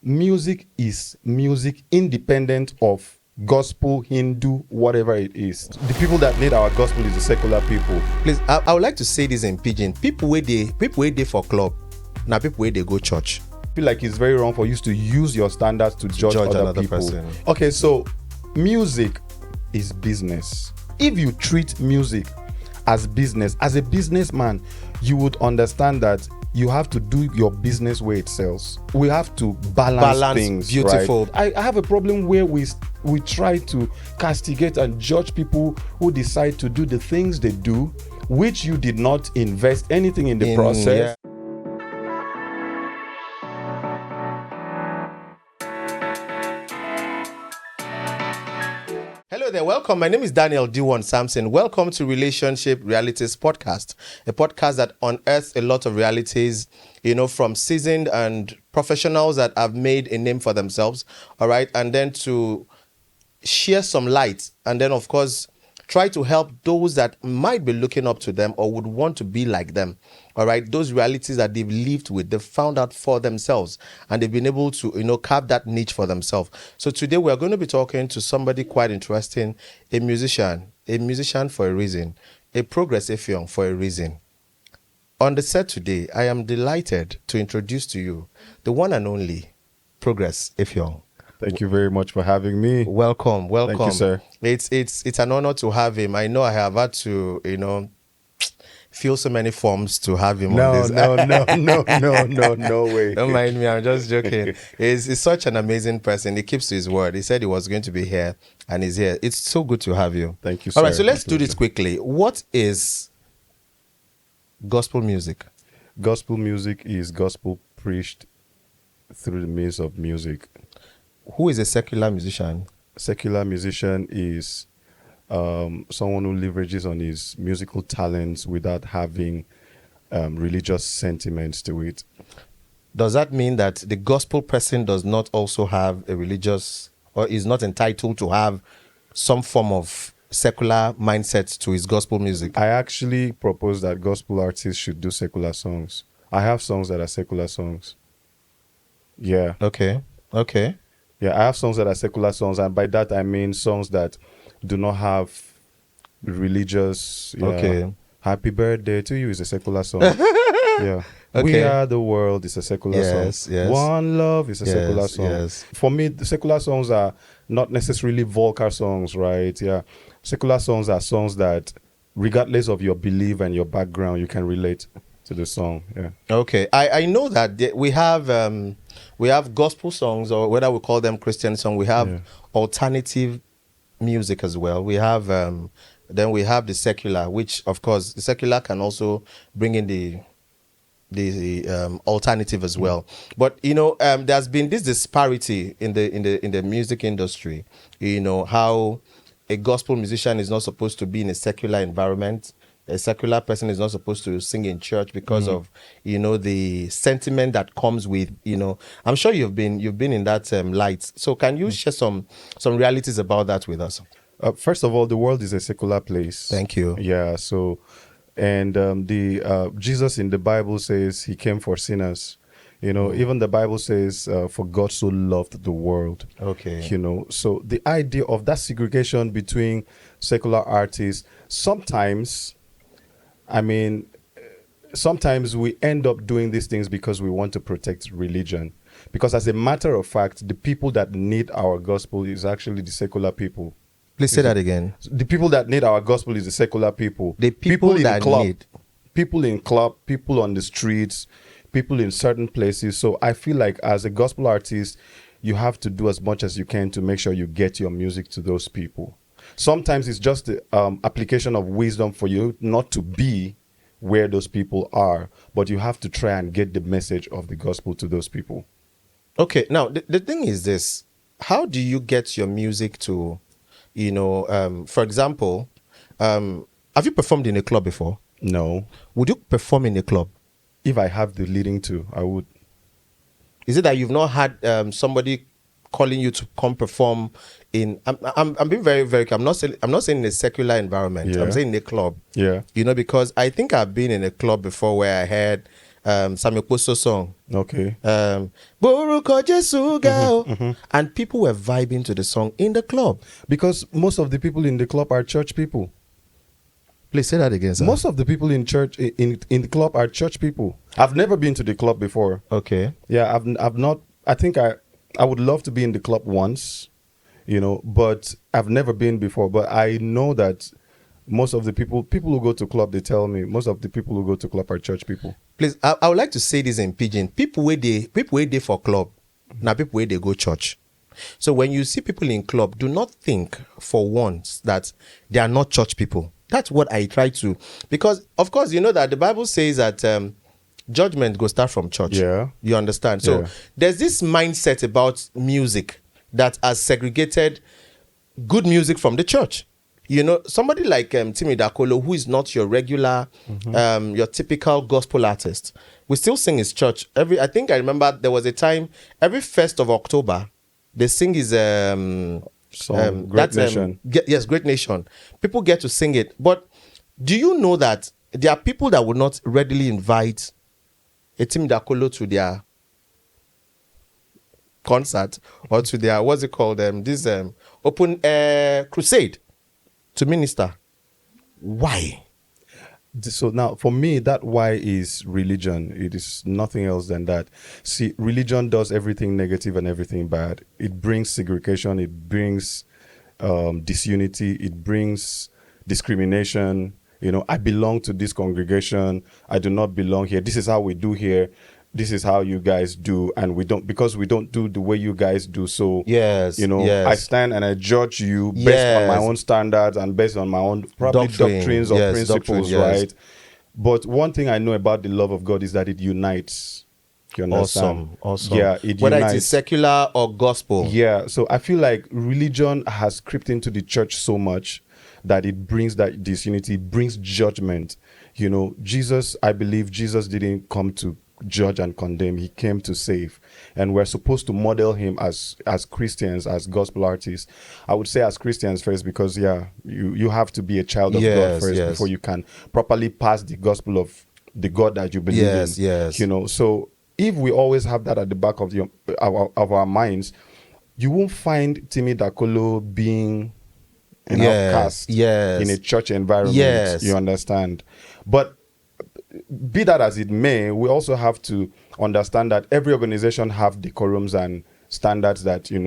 music is music independent of gospel, Hindu, whatever it is. The people that need our gospel is the secular people. Please, I would like to say this in pidgin. People where they for club, now people where they go church. I feel like it's very wrong for you to use your standards to judge other another people. person. Okay, so music is business. If you treat music as business, as a businessman, you would understand that you have to do your business where it sells. We have to balance things. Beautiful. Right? I have a problem where we try to castigate and judge people who decide to do the things they do, which you did not invest anything in the process. Yeah. Hello there, welcome. My name is Daniel Deewon Samson. Welcome to Relationship Realities Podcast, a podcast that unearths a lot of realities, from seasoned and professionals that have made a name for themselves, all right, and then to share some light, and then, of course, try to help those that might be looking up to them or would want to be like them. All right. Those realities that they've lived with, they've found out for themselves, and they've been able to, carve that niche for themselves. So today we're going to be talking to somebody quite interesting, a musician for a reason, a Progress Effiong for a reason. On the set today, I am delighted to introduce to you the one and only Progress Effiong. Thank you very much for having me. Welcome. Thank you, sir. It's an honor to have him. I know I have had to, fill so many forms to have him on this. No way. Don't mind me, I'm just joking. He's such an amazing person. He keeps to his word. He said he was going to be here, and he's here. It's so good to have you. Thank you, sir. All right, so let's do this quickly. What is gospel music? Gospel music is gospel preached through the means of music. Who is a secular musician? Secular musician is someone who leverages on his musical talents without having religious sentiments to it. Does that mean that the gospel person does not also have a religious, or is not entitled to have some form of secular mindset to his gospel music? I actually propose that gospel artists should do secular songs. I have songs that are secular songs. Yeah. Okay. Yeah, I have songs that are secular songs, and by that I mean songs that do not have religious. Okay. Happy Birthday to You is a secular song. Yeah. Okay. We Are the World is a secular song. Yes. One Love is a secular song. Yes. For me, the secular songs are not necessarily vulgar songs, right? Yeah. Secular songs are songs that, regardless of your belief and your background, you can relate to the song. Yeah. Okay. I know that we have gospel songs, or whether we call them Christian songs. We have alternative music as well. We have then we have the secular, which of course the secular can also bring in the alternative as well. But there's been this disparity in the music industry. How a gospel musician is not supposed to be in a secular environment. A secular person is not supposed to sing in church because of the sentiment that comes with I'm sure you've been in that light. So can you share some realities about that with us? First of all, the world is a secular place. Thank you. Yeah. So, and the Jesus in the Bible says he came for sinners. Even the Bible says, for God so loved the world. Okay. So the idea of that segregation between secular artists, sometimes we end up doing these things because we want to protect religion. Because as a matter of fact, the people that need our gospel is actually the secular people. Please say that again. The people that need our gospel is the secular people. The people that need. People in club, people on the streets, people in certain places. So I feel like as a gospel artist, you have to do as much as you can to make sure you get your music to those people. Sometimes it's just the application of wisdom for you not to be where those people are, but you have to try and get the message of the gospel to those people. Okay, now the thing is this: how do you get your music to, for example, have you performed in a club before? No. Would you perform in a club? If I have the leading to, I would. Is it that you've not had somebody calling you to come perform in? I'm being very, very. I'm not saying in a secular environment. Yeah. I'm saying in a club. Yeah. Because I think I've been in a club before where I heard Samuel Poso song. Okay. Boruko Jesu ga. And people were vibing to the song in the club. Because most of the people in the club are church people. Please say that again, sir. Most of the people in church in the club are church people. I've never been to the club before. Okay. Yeah, I've not. I think I would love to be in the club once, but I've never been before. But I know that most of the people who go to club, they tell me most of the people who go to club are church people. Please, I would like to say this in pidgin. People where they for club, now people where they go church. So when you see people in club, do not think for once that they are not church people. That's what I try to, because of course you know that the Bible says that judgment go start from church. Yeah, you understand. So there's this mindset about music that has segregated good music from the church. Somebody like Timi Dakolo, who is not your regular, your typical gospel artist, we still sing his church. I think I remember there was a time every 1st of October, they sing his song, Great Nation. Yes, Great Nation. People get to sing it. But do you know that there are people that would not readily invite a Timi Dakolo to their concert or to their, what's it called, this open air crusade to minister? Why? So now, for me, that why is religion. It is nothing else than that. See, religion does everything negative and everything bad. It brings segregation. It brings disunity. It brings discrimination. I belong to this congregation. I do not belong here. This is how we do here. This is how you guys do, and we don't do the way you guys do. So yes, I stand and I judge you based on my own standards and based on my own probably doctrines or principles, right? But one thing I know about the love of God is that it unites. You understand? Awesome. Yeah, it whether unites. it is secular or gospel. Yeah, so I feel like religion has crept into the church so much that it brings that disunity, it brings judgment. I believe Jesus didn't come to judge and condemn. He came to save, and we're supposed to model him as Christians, as gospel artists. I would say as Christians first, because you have to be a child of God first before you can properly pass the gospel of the God that you believe in. Yes. So if we always have that at the back of our minds, you won't find Timi Dakolo being an outcast in a church environment. You understand? But be that as it may, we also have to understand that every organization have decorums and standards that you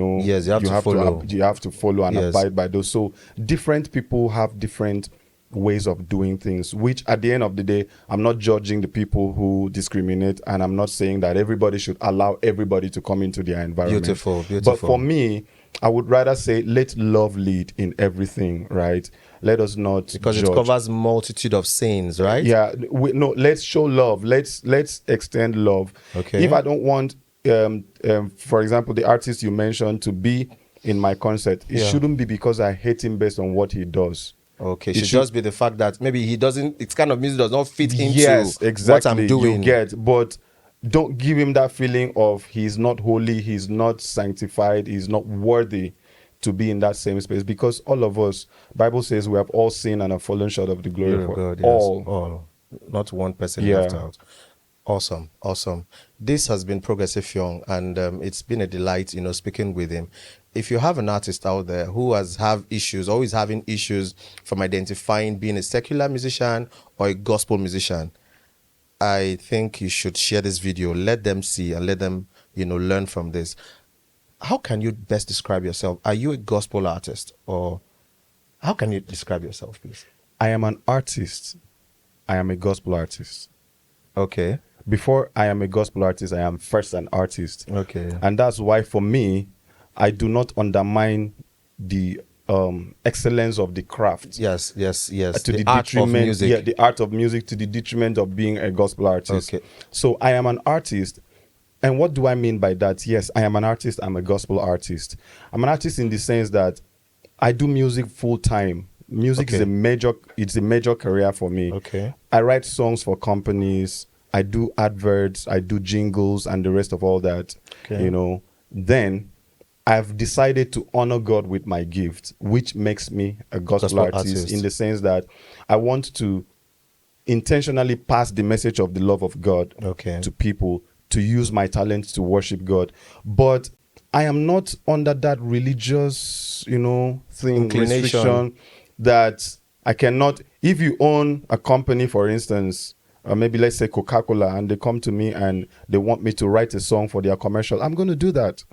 have to follow and abide by those. So different people have different ways of doing things, which at the end of the day, I'm not judging the people who discriminate, and I'm not saying that everybody should allow everybody to come into their environment. Beautiful. But for me, I would rather say let love lead in everything, right? Let us not because judge. It covers multitude of sins, right? Yeah, let's show love. Let's extend love. Okay. If I don't want, for example, the artist you mentioned to be in my concert, it shouldn't be because I hate him based on what he does. Okay, it should just be the fact that maybe he doesn't. It's kind of music does not fit into what I'm doing. But don't give him that feeling of he's not holy, he's not sanctified, he's not worthy to be in that same space, because all of us, Bible says, we have all sinned and have fallen short of the glory of God. All, not one person left out. Awesome. This has been Progress Effiong, and it's been a delight, speaking with him. If you have an artist out there who is having issues from identifying being a secular musician or a gospel musician, I think you should share this video, let them see and let them, learn from this. How can you best describe yourself? Are you a gospel artist, or how can you describe yourself, please? I am an artist. I am a gospel artist. Okay. Before I am a gospel artist, I am first an artist. Okay. And that's why for me, I do not undermine the excellence of the craft. Yes. To the art detriment of music. Yeah, the art of music, to the detriment of being a gospel artist. Okay. So I am an artist. And what do I mean by that? Yes, I am an artist. I'm a gospel artist. I'm an artist in the sense that I do music full time. Music is a major career for me. Okay. I write songs for companies. I do adverts. I do jingles and the rest of all that. Okay. Then I've decided to honor God with my gift, which makes me a gospel artist in the sense that I want to intentionally pass the message of the love of God to people, to use my talent to worship God. But I am not under that religious, thing, restriction that I cannot. If you own a company, for instance, maybe let's say Coca-Cola, and they come to me and they want me to write a song for their commercial, I'm going to do that.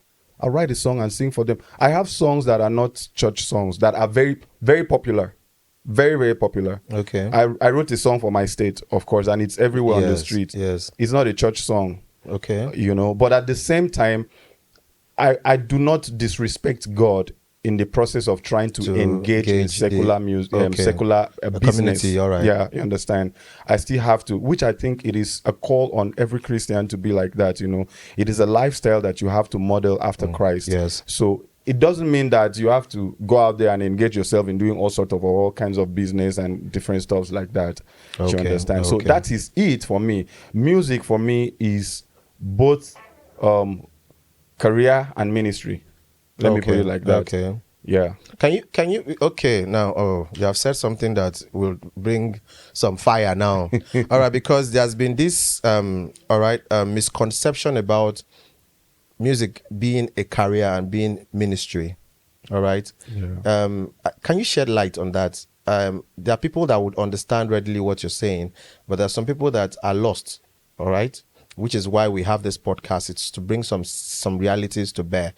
I'll write a song and sing for them. I have songs that are not church songs that are very, very popular. Very, very popular. Okay. I wrote a song for my state, of course, and it's everywhere on the street. Yes. It's not a church song. Okay. But at the same time, I do not disrespect God in the process of trying to engage in secular music, secular business. Community, all right. Yeah, you understand. I still have to, which I think it is a call on every Christian to be like that. It is a lifestyle that you have to model after Christ. Yes. So it doesn't mean that you have to go out there and engage yourself in doing all kinds of business and different stuff like that. You understand? So that is it for me. Music for me is both career and ministry. Let me put it like that. Okay. Yeah. Can you now you have said something that will bring some fire now. All right, because there's been this misconception about music being a career and being ministry. All right. Yeah. Can you shed light on that? There are people that would understand readily what you're saying, but there are some people that are lost. All right. Which is why we have this podcast. It's to bring some realities to bear.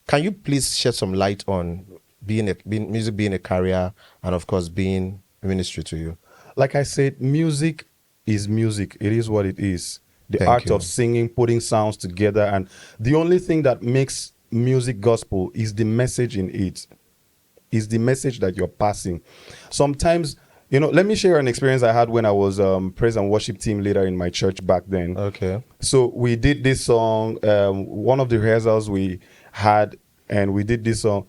Can you please shed some light on music being a career and, of course, being ministry to you? Like I said, music is music. It is what it is. The art of singing, putting sounds together. And the only thing that makes music gospel is the message in it. Is the message that you're passing. Sometimes, let me share an experience I had when I was praise and worship team leader in my church back then. Okay. So we did this song, one of the rehearsals we had, and we did this song.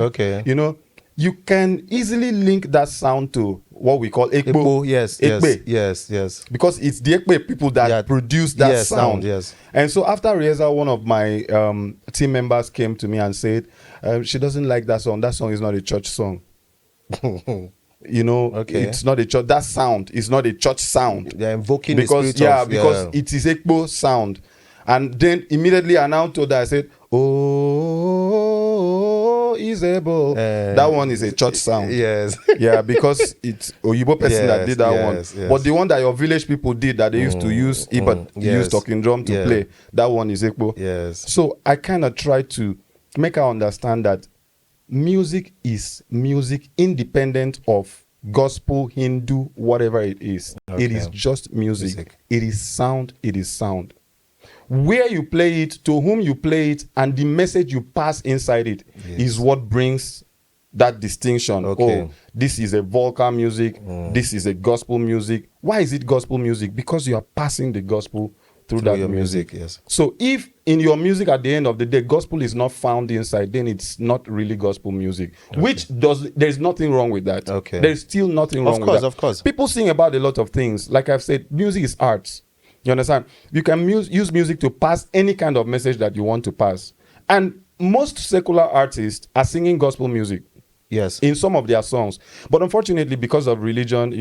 Okay. You can easily link that sound to what we call Ekpo. Yes. Because it's the Ekpe people that produce that sound. Yes. And so after rehearsal, one of my team members came to me and said, she doesn't like that song. That song is not a church song. It's not a church. That sound is not a church sound. They're invoking because the spirit because it is Ekpo sound. And then immediately I now told her, I said, is able. That one is a church sound. Yes. Yeah, because it's Oyibo person that did that one. Yes. But the one that your village people did that they used to use use talking drum to play, that one is Ekpo. Yes. So I kind of try to make her understand that music is music independent of gospel, Hindu, whatever it is. Okay. It is just music. It is sound. It is sound. Where you play it, to whom you play it, and the message you pass inside it is what brings that distinction. Okay. Oh, this is a vocal music. This is a gospel music. Why is it gospel music? Because you are passing the gospel through that music. Yes. So if in your music at the end of the day, gospel is not found inside, then it's not really gospel music. Okay. There's nothing wrong with that. Okay. There's still nothing wrong with that. Of course. People sing about a lot of things. Like I've said, music is art. You understand? You can use music to pass any kind of message that you want to pass. And most secular artists are singing gospel music. Yes. In some of their songs. But unfortunately, because of religion,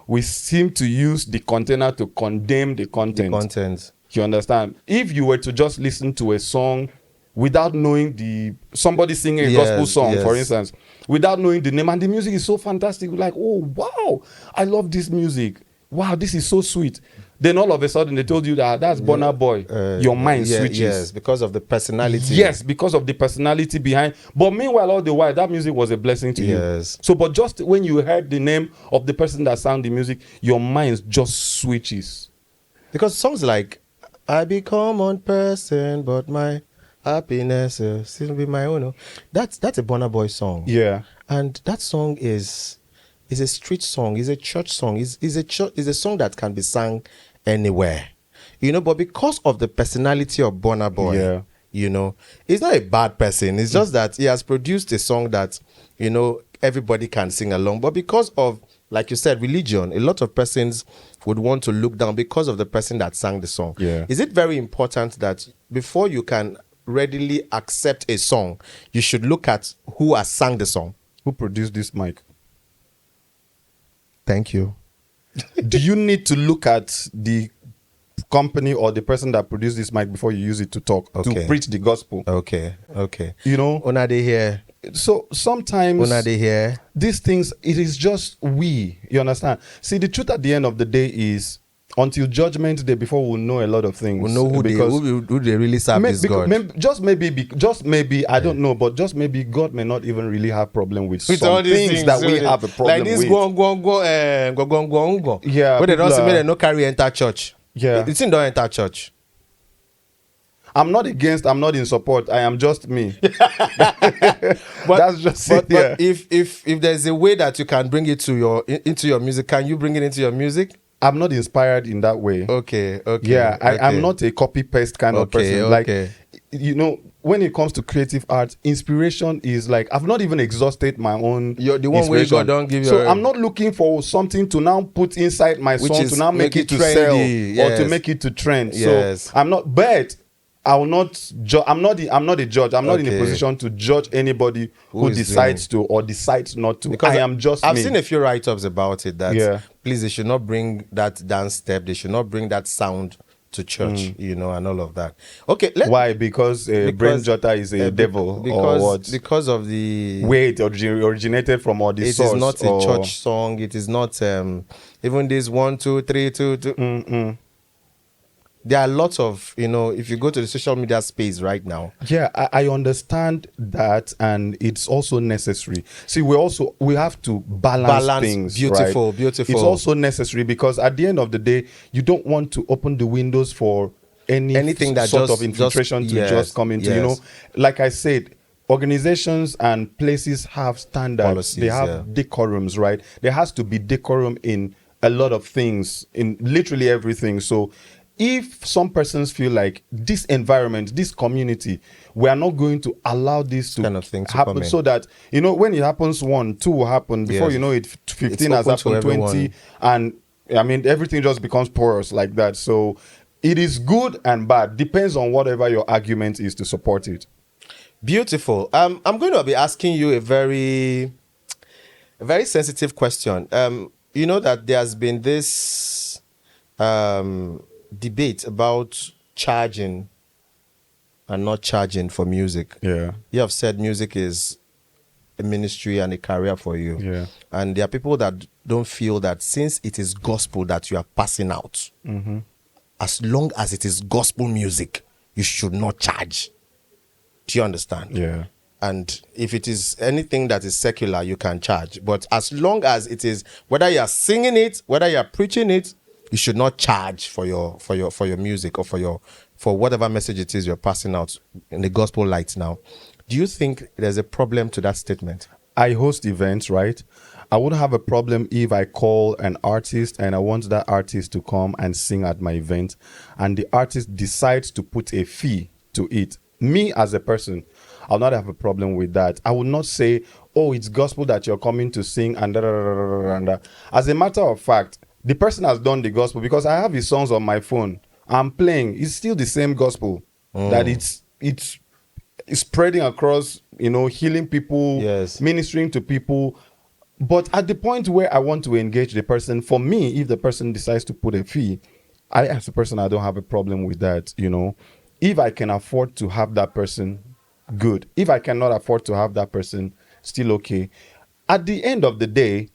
we seem to use the container to condemn the content. You understand? If you were to just listen to a song without knowing somebody singing a gospel song, for instance, without knowing the name, and the music is so fantastic, like, oh, wow, I love this music. Wow, this is so sweet. Then all of a sudden they told you that's Burna Boy. Your mind switches. Yes, because of the personality. Yes, because of the personality behind. But meanwhile, all the while, that music was a blessing to you. So, but just when you heard the name of the person that sang the music, your mind just switches. Because songs like, I become one person, but my happiness still be my own. That's a Burna Boy song. Yeah. And that song is a street song, is a church song, is a song that can be sung anywhere. But because of the personality of Burna Boy, he's not a bad person. It's just that he has produced a song that, everybody can sing along. But because of, like you said, religion, a lot of persons would want to look down because of the person that sang the song. Yeah. Is it very important that before you can readily accept a song, you should look at who has sang the song? who produced this mic? Thank you. Do you need to look at the company or the person that produced this mic before you use it to talk, Okay. to preach the gospel? Okay. You know, Una they here. so sometimes Una they here. these things, it is just you understand? See, the truth at the end of the day is, until judgment day, before we'll know a lot of things. We know who they really serve this God. Just maybe, I don't know, but just maybe God may not even really have problem with With some all these things that we have a problem like this with. Yeah, Where they don't people say are- they no carry enter church. Yeah. It's in don't enter church. I'm not in support. I am just me. But That's just it. Yeah. But if there's a way that you can bring it to into your music, can you bring it into your music? I'm not inspired in that way. Okay. Yeah, okay. I'm not a copy paste kind of person. Okay. Like, you know, when it comes to creative art, inspiration is like, I've not even exhausted my own. You're the one where God don't give you. So I'm not looking for something to now put inside my song to now make it to sell or to make it to trend. Yes. So I'm not, but I will not. I'm not a judge. I'm not in a Okay. position to judge anybody who is decides to or decides not to. Because I am just I've me. seen a few write-ups about it that Yeah. please, they should not bring that dance step, they should not bring that sound to church, and all of that. Okay, Why? Because Brain Jotta is a devil or what? Because of the Where it originated from, or the it source. is not or... a church song. It is not even this 1 2 3 2 2. There are lots of if you go to the social media space right now. Yeah, I understand that, and it's also necessary. See, we have to balance things. Beautiful, right? beautiful. It's also necessary because at the end of the day, you don't want to open the windows for anything that sort of infiltration to just come into. Yes. Like I said, organizations and places have standards. Policies, they have decorums, right? There has to be decorum in a lot of things, in literally everything. So if some persons feel like this environment, this community, we are not going to allow this to kind of thing to happen, come in. so that when it happens, 1, 2 will happen. Before you know it, 15 has happened, 20, and I mean everything just becomes porous like that. So it is good and bad. Depends on whatever your argument is to support it. Beautiful. I'm going to be asking you a very sensitive question. You know that there has been this debate about charging and not charging for music. Yeah. You have said music is a ministry and a career for you. Yeah. And there are people that don't feel that since it is gospel that you are passing out, as long as it is gospel music, you should not charge. Do you understand? Yeah. And if it is anything that is secular, you can charge. But as long as it is, whether you are singing it, whether you are preaching it, you should not charge for your music or for whatever message it is you're passing out in the gospel light now. Do you think there's a problem to that statement? I host events, right? I wouldn't have a problem if I call an artist and I want that artist to come and sing at my event, and the artist decides to put a fee to it. Me as a person, I'll not have a problem with that. I would not say, oh, it's gospel that you're coming to sing and da, da, da, da, da, da. As a matter of fact, the person has done the gospel because I have his songs on my phone. I'm playing. It's still the same gospel that it's spreading across, healing people, Yes. ministering to people. But at the point where I want to engage the person, for me, if the person decides to put a fee, I as a person, I don't have a problem with that. If I can afford to have that person, good. If I cannot afford to have that person, still okay. At the end of the day,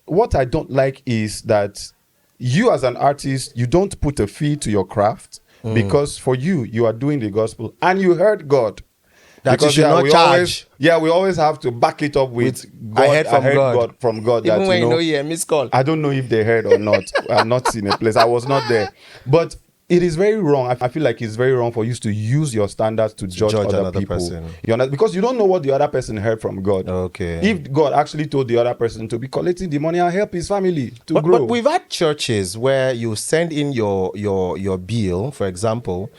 what I don't like is that you as an artist, you don't put a fee to your craft because for you are doing the gospel and you heard God. That you should not charge. We always have to back it up with God. I heard from God. Even that, when you miss call. I don't know if they heard or not. I've not seen a place. I was not there. But it is very wrong. I feel like it's very wrong for you to use your standards to judge other people. Person. You understand? Because you don't know what the other person heard from God. Okay. If God actually told the other person to be collecting the money and help his family to grow. But we've had churches where you send in your bill, for example,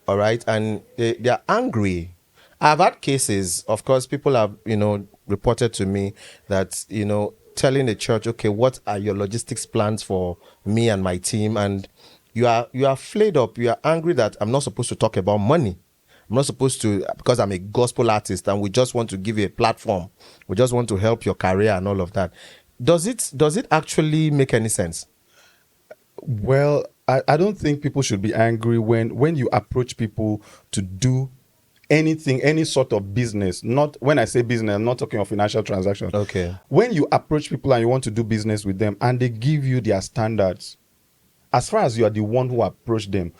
all right, and they're angry. I've had cases, of course, people have, reported to me that, telling the church, okay, what are your logistics plans for me and my team? And you are flayed up. You are angry that I'm not supposed to talk about money. I'm not supposed to, because I'm a gospel artist and we just want to give you a platform. We just want to help your career and all of that. Does it actually make any sense? Well, I don't think people should be angry when you approach people to do anything, any sort of business. Not when I say business, I'm not talking of financial transactions. Okay. When you approach people and you want to do business with them and they give you their standards, as far as you are the one who approached them,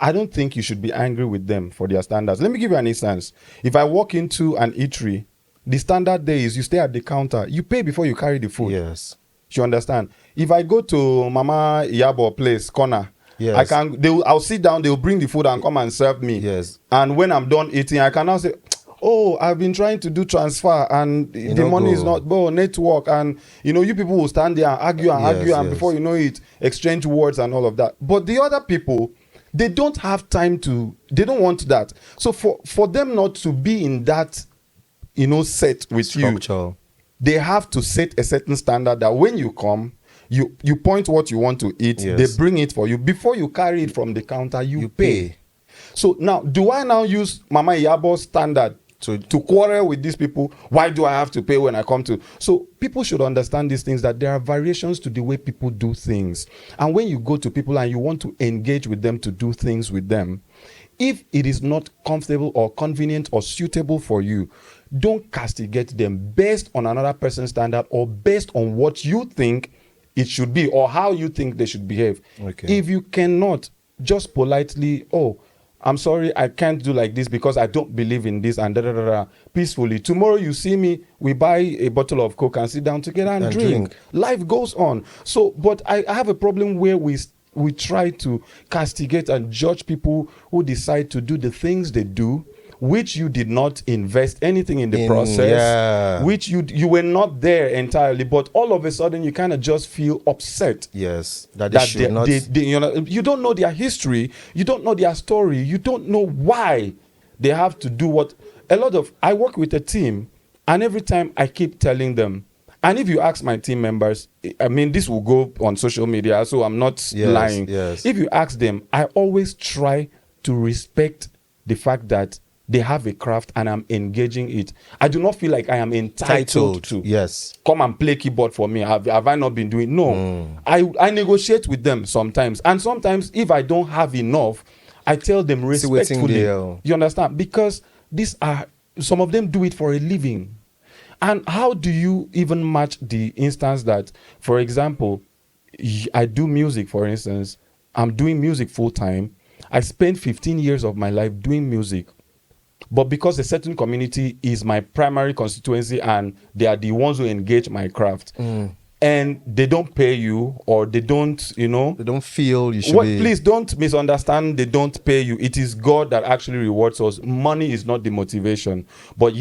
I don't think you should be angry with them for their standards. Let me give you an instance. If I walk into an eatery, the standard there is you stay at the counter, you pay before you carry the food. Yes. You understand? If I go to Mama Iyabo place, corner, Yes. I'll sit down, they'll bring the food and come and serve me. Yes. And when I'm done eating, I can now say, oh, I've been trying to do transfer and the money is not, network. And, you people will stand there and argue and argue. And before you know it, exchange words and all of that. But the other people, they don't have time they don't want that. So for them not to be in that, set with Structure. you, they have to set a certain standard that when you come, you point what you want to eat, Yes. they bring it for you. Before you carry it from the counter, you pay. So now, do I now use Mama Iyabo's standard to quarrel with these people? Why do I have to pay when I come to? So people should understand these things, that there are variations to the way people do things. And when you go to people and you want to engage with them to do things with them, if it is not comfortable or convenient or suitable for you, don't castigate them based on another person's standard or based on what you think it should be or how you think they should behave. Okay. If you cannot, just politely, oh, I'm sorry, I can't do like this because I don't believe in this, and peacefully. Tomorrow you see me, we buy a bottle of Coke and sit down together and drink. Life goes on. So, but I have a problem where we try to castigate and judge people who decide to do the things they do, which you did not invest anything in the process, which you were not there entirely, but all of a sudden you kind of just feel upset. Yes, that should not. You don't know their history, you don't know their story, you don't know why they have to do what. I work with a team, and every time I keep telling them, and if you ask my team members, I mean, this will go on social media, so I'm not lying. Yes. If you ask them, I always try to respect the fact that they have a craft and I'm engaging it. I do not feel like I am entitled to come and play keyboard for me. Have I not been doing? No. I negotiate with them sometimes. And sometimes if I don't have enough, I tell them respectfully. You understand? Because some of them do it for a living. And how do you even match the instance that, for example, I do music, for instance, I'm doing music full time. I spent 15 years of my life doing music. But because a certain community is my primary constituency and they are the ones who engage my craft, and they don't pay you, or they don't, they don't feel you should be. Please don't misunderstand. They don't pay you. It is God that actually rewards us. Money is not the motivation. But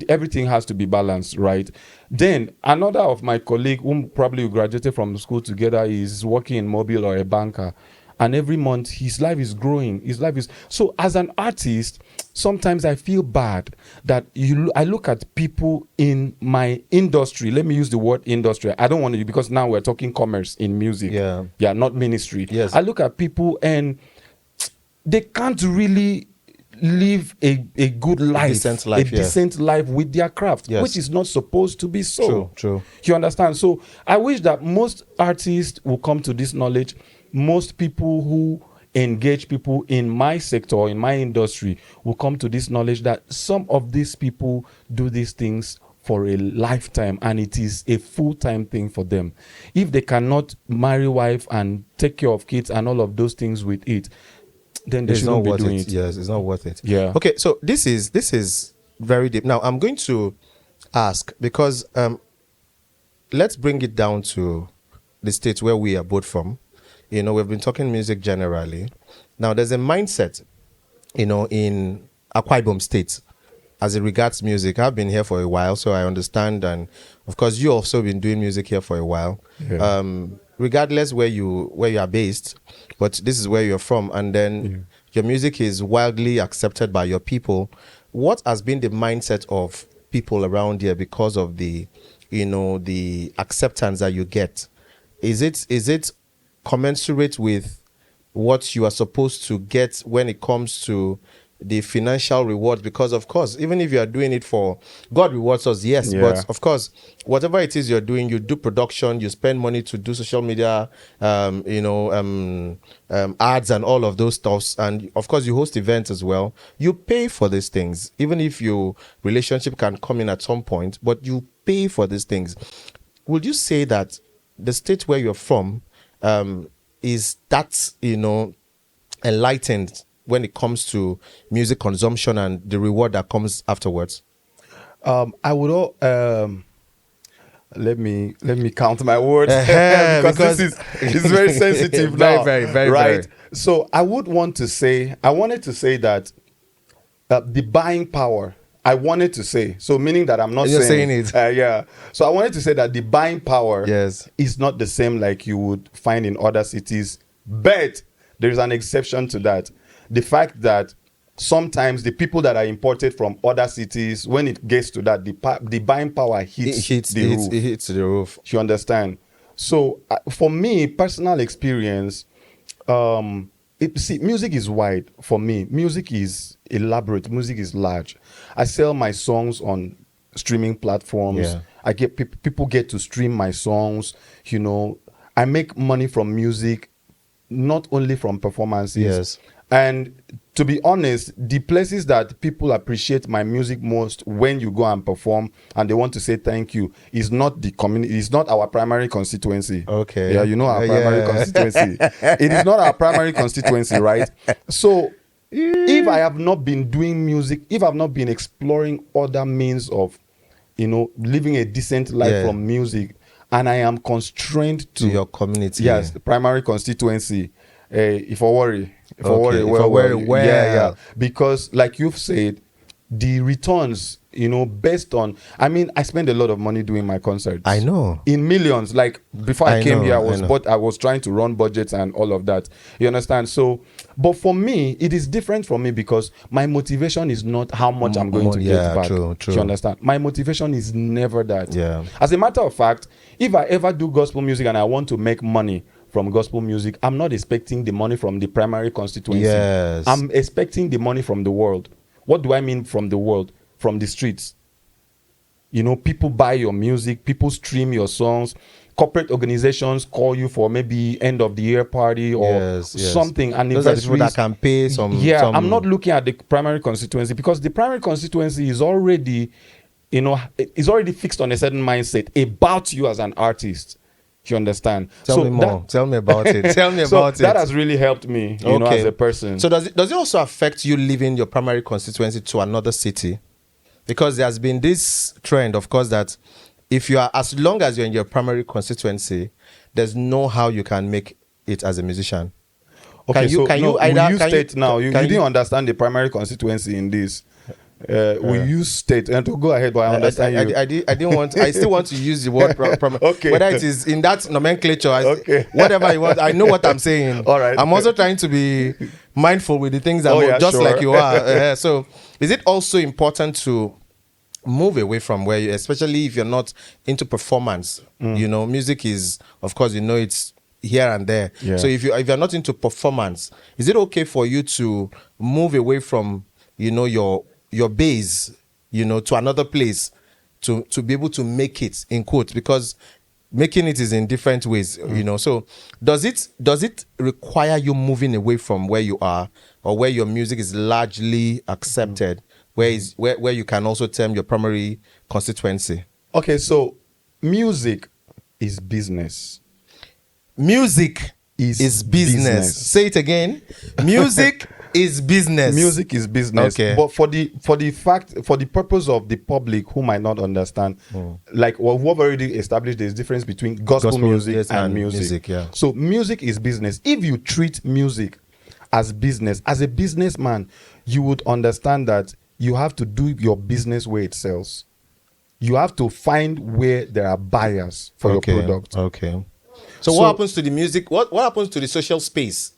everything has to be balanced, right? Then another of my colleague, whom probably we graduated from school together, is working in Mobile or a banker. And every month, his life is growing. So as an artist, sometimes I feel bad that I look at people in my industry. Let me use the word industry. I don't want to, because now we're talking commerce in music. Yeah, not ministry. Yes. I look at people and they can't really live a good life, a decent life with their craft, which is not supposed to be so. True. You understand? So I wish that most artists will come to this knowledge. Most people who engage people in my sector, in my industry, will come to this knowledge that some of these people do these things for a lifetime, and it is a full-time thing for them. If they cannot marry wife and take care of kids and all of those things with it, then they shouldn't be doing it. Yes, it's not worth it. Yeah. Okay, so this is very deep. Now I'm going to ask, because let's bring it down to the states where we are both from. We've been talking music generally. Now, there's a mindset, in Akwa Ibom State as it regards music. I've been here for a while, so I understand. And, of course, you also been doing music here for a while. Yeah. Regardless where you are based, but this is where you're from. And then your music is widely accepted by your people. What has been the mindset of people around here because of the acceptance that you get? Is it commensurate with what you are supposed to get when it comes to the financial rewards, because of course, even if you are doing it for God rewards us, yes, Yeah. but of course, whatever it is you're doing, you do production, you spend money to do social media, ads and all of those stuffs, and of course you host events as well. You pay for these things, even if your relationship can come in at some point, but you pay for these things. Would you say that the state where you're from is that, enlightened when it comes to music consumption and the reward that comes afterwards? I would all let me count my words Because this is very sensitive very, now, very, right? very. So I wanted to say that the buying power. I wanted to say, so meaning that I'm not You're saying saying it. yeah. So I wanted to say that the buying power Yes. is not the same like you would find in other cities, but there is an exception to that. The fact that sometimes the people that are imported from other cities, when it gets to that, the buying power hits the roof. It hits the roof. You understand? So for me, personal experience, music is wide for me. Music is elaborate. Music is large. I sell my songs on streaming platforms. Yeah. I get people get to stream my songs. I make money from music, not only from performances. Yes. And to be honest, the places that people appreciate my music most when you go and perform and they want to say thank you is not the community, it's not our primary constituency. Okay. Yeah, our primary constituency. It is not our primary constituency, right? So if I have not been doing music, if I've not been exploring other means of, living a decent life from music, and I am constrained to your community. Yes, the primary constituency. If I worry, well. because like you've said, the returns, based on, I spend a lot of money doing my concerts. I know. In millions. Like before I came here, I was trying to run budgets and all of that. You understand? So, but for me, it is different from me because my motivation is not how much I'm going to get back. True. You understand? My motivation is never that. Yeah. As a matter of fact, if I ever do gospel music and I want to make money from gospel music, I'm not expecting the money from the primary constituency. Yes. I'm expecting the money from the world. What do I mean from the world? From the streets. People buy your music, people stream your songs, corporate organizations call you for maybe end of the year party or something. And those are the people that can pay some. I'm not looking at the primary constituency because the primary constituency is already, is already fixed on a certain mindset about you as an artist. You understand? Tell me more. Tell me about it. Tell me about it. That has really helped me, as a person. So does it also affect you leaving your primary constituency to another city? Because there has been this trend, of course, that if you are, as long as you're in your primary constituency, there's no how you can make it as a musician. Okay, you didn't understand the primary constituency in this. We use state, and to go ahead, but I understand you. I didn't want. I still want to use the word okay. Whether it is in that nomenclature, whatever you want. I know what I'm saying. All right. I'm also trying to be mindful with the things that like you are. So, is it also important to move away from where you, especially if you're not into performance? Music is, of course, it's here and there. Yeah. So if you're not into performance, is it okay for you to move away from your base, to another place to be able to make it, in quotes, because making it is in different ways, So does it require you moving away from where you are or where your music is largely accepted, where you can also term your primary constituency? Okay, so music is business. Music is business. Say it again. Music is business. Music is business. Okay. But for the purpose of the public who might not understand, like who have already established there's difference between gospel music and music. Yeah. So music is business. If you treat music as business, as a businessman, you would understand that you have to do your business where it sells. You have to find where there are buyers for your product. Okay. So what happens to the music? What happens to the social space?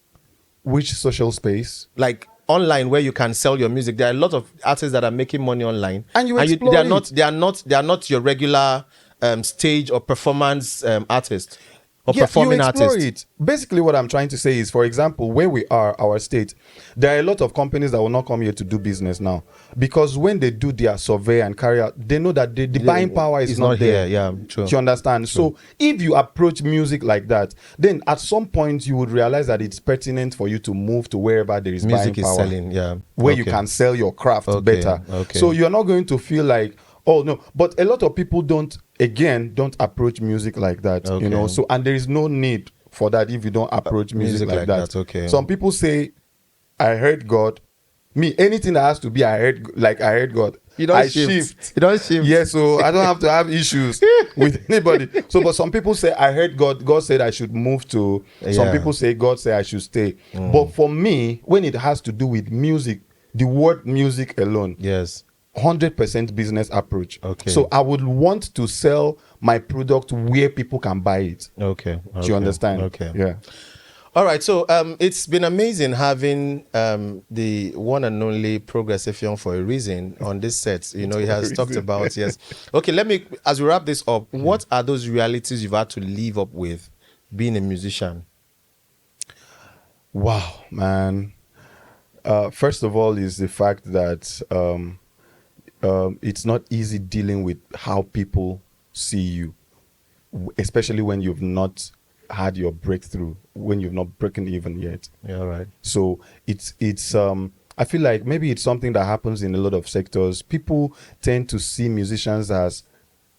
Which social space? Like online, where you can sell your music. There are a lot of artists that are making money online, and they are not your regular stage or performance artists. or Yeah, you performing explore artist? it. Basically, what I'm trying to say is, for example, where we are, our state, there are a lot of companies that will not come here to do business now because when they do their survey and carry out, they know that the buying power is It's not there. here. Yeah, true. You understand? So if you approach music like that, then at some point you would realize that it's pertinent for you to move to wherever there is Music buying is power, selling. Yeah. where you Okay. can sell your craft Okay, better. okay. So you're not going to feel like, oh no. But a lot of people don't approach music like that. You know. Okay. So and there is no need for that if you don't approach music like that. Okay. Some people say, I heard God. Me, anything that has to be I heard God. You don't I shift. You don't shift. Yeah, so I don't have to have issues with anybody. So, but some people say I heard God. God said I should move to. Some Yeah. people say God said I should stay. But for me, when it has to do with music, the word music alone, Yes. 100% business approach. Okay. So I would want to sell my product where people can buy it. Okay. Do you understand? Okay. Yeah. All right, so it's been amazing having the one and only Progress Effiong for a reason on this set. You know, he has talked about, yes. Okay, let me, as we wrap this up, what are those realities you've had to live up with being a musician? Wow, man. First of all is the fact that it's not easy dealing with how people see you, especially when you've not had your breakthrough, when you've not broken even yet. Yeah, all right. So it's I feel like maybe it's something that happens in a lot of sectors. People tend to see musicians as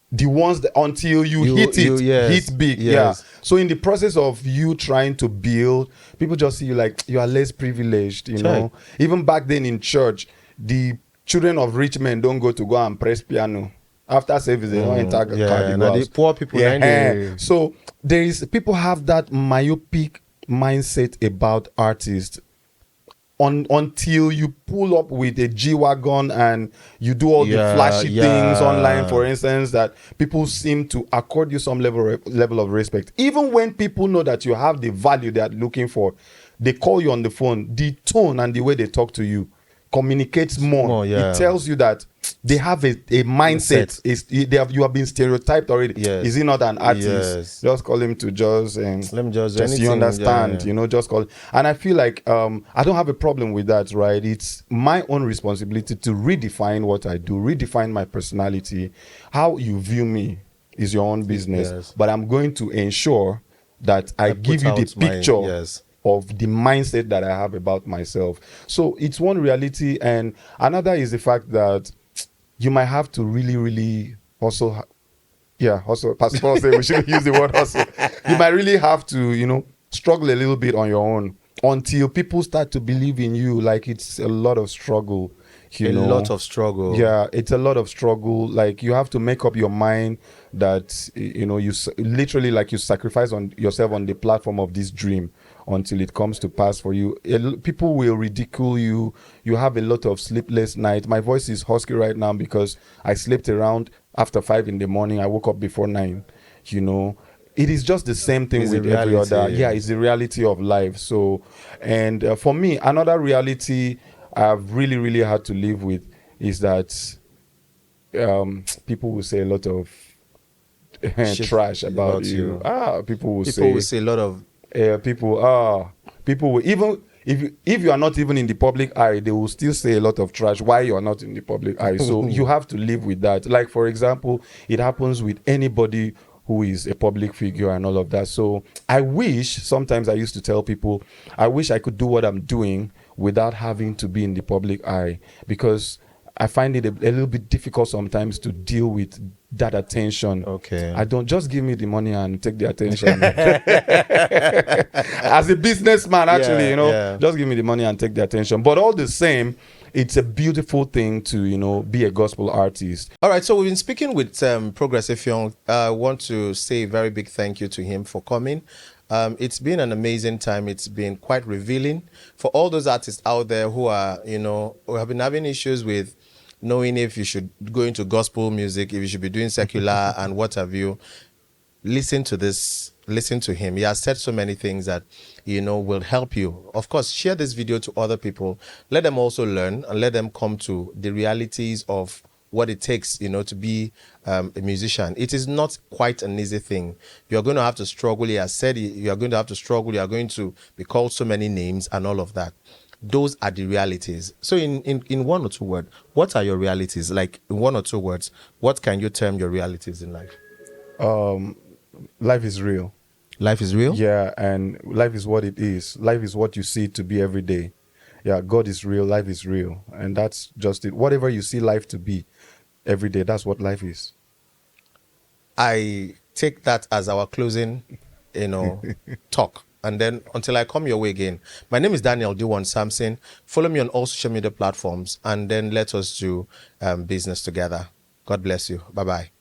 the ones that until you hit it, yes, hit big. yes. Yeah. So in the process of you trying to build, people just see you like you are less privileged, you know. Even back then in church, the children of rich men don't go and press piano. After service, they don't enter car, they go the house. poor people. So there is people have that myopic mindset about artists until you pull up with a G-Wagon and you do all the flashy things online, for instance, that people seem to accord you some level of respect. Even when people know that you have the value they are looking for, they call you on the phone. The tone and the way they talk to you communicates more. It tells you that they have a mindset. You have been stereotyped already. Is he not an artist? Just call him to just let me just you understand. You know, just call. And I feel like I don't have a problem with that, right? It's my own responsibility to redefine what I do, redefine my personality. How you view me is your own business, but I'm going to ensure that I give you the picture of the mindset that I have about myself. So it's one reality, and another is the fact that you might have to really hustle. Hustle. Pastor Paul said we shouldn't use the word hustle. You might really have to, you know, struggle a little bit on your own until people start to believe in you. Like it's a lot of struggle. A lot of struggle. Yeah, it's a lot of struggle. Like you have to make up your mind that, you know, you literally like you sacrifice on yourself on the platform of this dream until it comes to pass for you. People will ridicule you. You have a lot of sleepless nights. My voice is husky right now because I slept around after 5 in the morning. I woke up before 9, you know. It is just the same thing with every other. Yeah, it's the reality of life. So, and for me, another reality I've really had to live with is that people will say a lot of trash about you. People will say a lot of people will, even if you are not even in the public eye, they will still say a lot of trash why you are not in the public eye. So you have to live with that. Like for example, it happens with anybody who is a public figure and all of that. So I wish, sometimes I used to tell people, I wish I could do what I'm doing without having to be in the public eye, because I find it a little bit difficult sometimes to deal with that attention. I don't just give me the money and take the attention. As a businessman, actually, just give me the money and take the attention. But all the same, it's a beautiful thing to, you know, be a gospel artist. All right, so we've been speaking with Progress Effiong. I want to say a very big thank you to him for coming. It's been an amazing time. It's been quite revealing for all those artists out there who are, you know, who have been having issues with knowing if you should go into gospel music, if you should be doing secular and what have you. Listen to this. Listen to him. He has said so many things that, you know, will help you. Of course, share this video to other people. Let them also learn and let them come to the realities of what it takes, to be a musician. It is not quite an easy thing. You're going to have to struggle. He has said you are going to have to struggle. You are going to be called so many names and all of that. Those are the realities. So in one or two words, what are your realities? Like in one or two words, what can you term your realities in life? Life is real. Life is real? Yeah, and life is what it is. Life is what you see it to be every day. Yeah, God is real, life is real. And that's just it. Whatever you see life to be every day, that's what life is. I take that as our closing, talk. And then until I come your way again, my name is Daniel Deewon Samson. Follow me on all social media platforms, and then let us do business together. God bless you. Bye-bye.